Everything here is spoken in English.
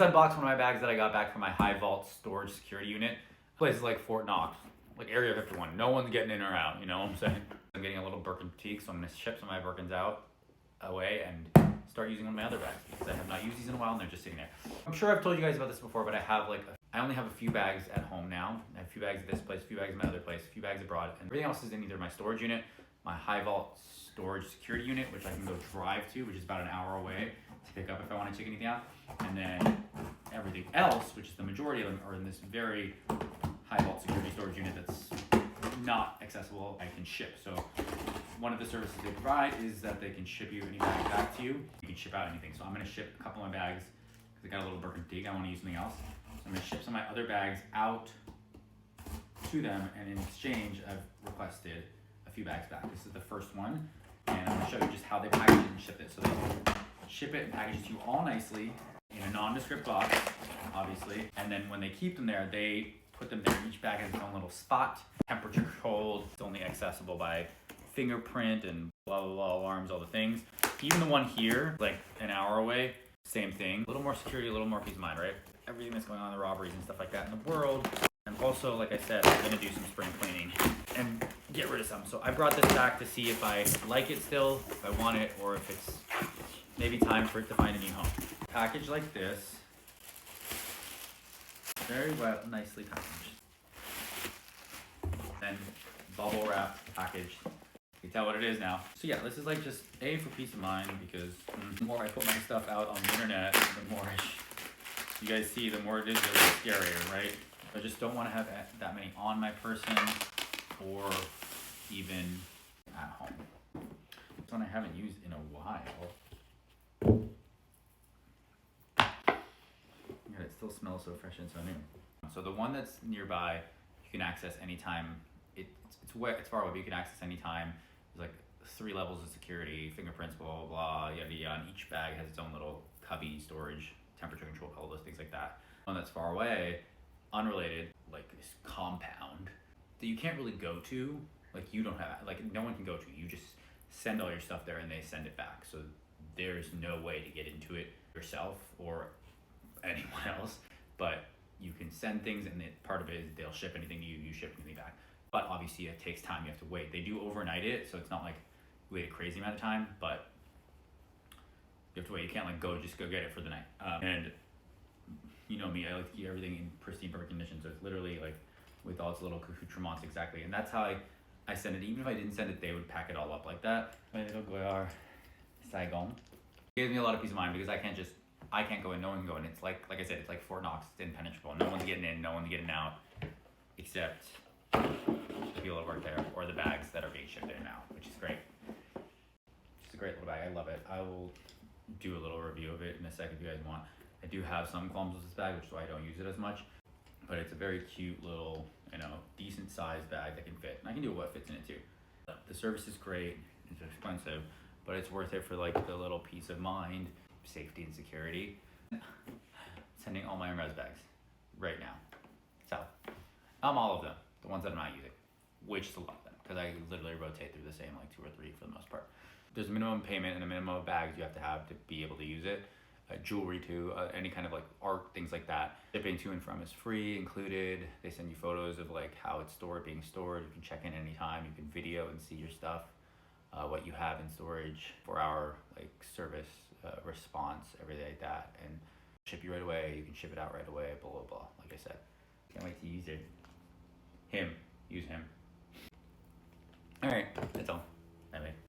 I unboxed one of my bags that I got back from my high vault storage security unit. Places like Fort Knox, like Area 51. No one's getting in or out, you know what I'm saying? I'm getting a little Birkin boutique, so I'm gonna ship some of my Birkins away and start using one of my other bags because I have not used these in a while and they're just sitting there. I'm sure I've told you guys about this before, but I only have a few bags at home now. I have a few bags at this place, a few bags at my other place, a few bags abroad, and everything else is in either my storage unit, my high vault storage security unit, which I can go drive to, which is about an hour away to pick up if I want to check anything out, and then everything else, which is the majority of them, are in this very high vault security storage unit that's not accessible. I can ship. So one of the services they provide is that they can ship you any bag back to you. You can ship out anything. So I'm going to ship a couple of my bags because I got a little Birkin boutique. I want to use something else. So I'm going to ship some of my other bags out to them, and in exchange, I've requested a few bags back. This is the first one, and I'm going to show you just how they package it and ship it. So they ship it and package it to you all nicely in a nondescript box, obviously, and then when they keep them there, they put them there. Each bag has its own little spot, temperature controlled. It's only accessible by fingerprint and blah blah blah, alarms, all the things. Even the one here, like an hour away, same thing. A little more security, a little more peace of mind, right? Everything that's going on, the robberies and stuff like that in the world. And also, like I said, I'm gonna do some spring cleaning and get rid of some. So I brought this back to see if I like it still, if I want it, or if it's maybe time for it to find a new home. Package like this. Very well, nicely packaged. Then bubble wrap package. You can tell what it is now. So yeah, this is like just A, for peace of mind, because the more I put my stuff out on the internet, the more you guys see, the more it is really scarier, right? I just don't want to have that many on my person or even at home. This one I haven't used in a while. God, it still smells so fresh and so new. So the one that's nearby, you can access anytime. It's wet, it's far away, but you can access anytime. There's like 3 levels of security, fingerprints, blah, blah, blah, yada, yada. And each bag has its own little cubby, storage, temperature control, all those things like that. One that's far away, unrelated, like this compound that you can't really go to, like you don't have, like no one can go to. You just send all your stuff there and they send it back. So there's no way to get into it yourself or anyone else, but you can send things, and part of it is they'll ship anything to you, you ship anything back. But obviously it takes time, you have to wait. They do overnight it, so it's not like you wait a crazy amount of time, but you have to wait. You can't like just go get it for the night. And you know me, I like to keep everything in pristine, perfect condition, so it's literally like with all its little accoutrements exactly. And that's how I send it. Even if I didn't send it, they would pack it all up like that. My little Goyard Saigon. It gives me a lot of peace of mind because I can't go in, no one can go in. It's like I said, it's like Fort Knox, it's impenetrable. No one's getting in, no one's getting out, except the people that work there or the bags that are being shipped there now, which is great. It's a great little bag, I love it. I will do a little review of it in a second if you guys want. I do have some qualms with this bag, which is why I don't use it as much, but it's a very cute little, decent sized bag that can fit. And I can do what fits in it too. The service is great, it's expensive, but it's worth it for like the little peace of mind, safety and security. Sending all my Hermes bags right now. So, all of them, the ones that I'm not using, which is a lot of them, because I literally rotate through the same like 2 or 3 for the most part. There's a minimum payment and a minimum of bags you have to be able to use it. Jewelry too, any kind of like art, things like that. Shipping to and from is free, included. They send you photos of like how it's being stored. You can check in anytime. You can video and see your stuff, what you have in storage, 4-hour like service, response, everything like that, and ship you right away. You can ship it out right away. Blah blah blah. Like I said, can't wait to use it. Use him. All right.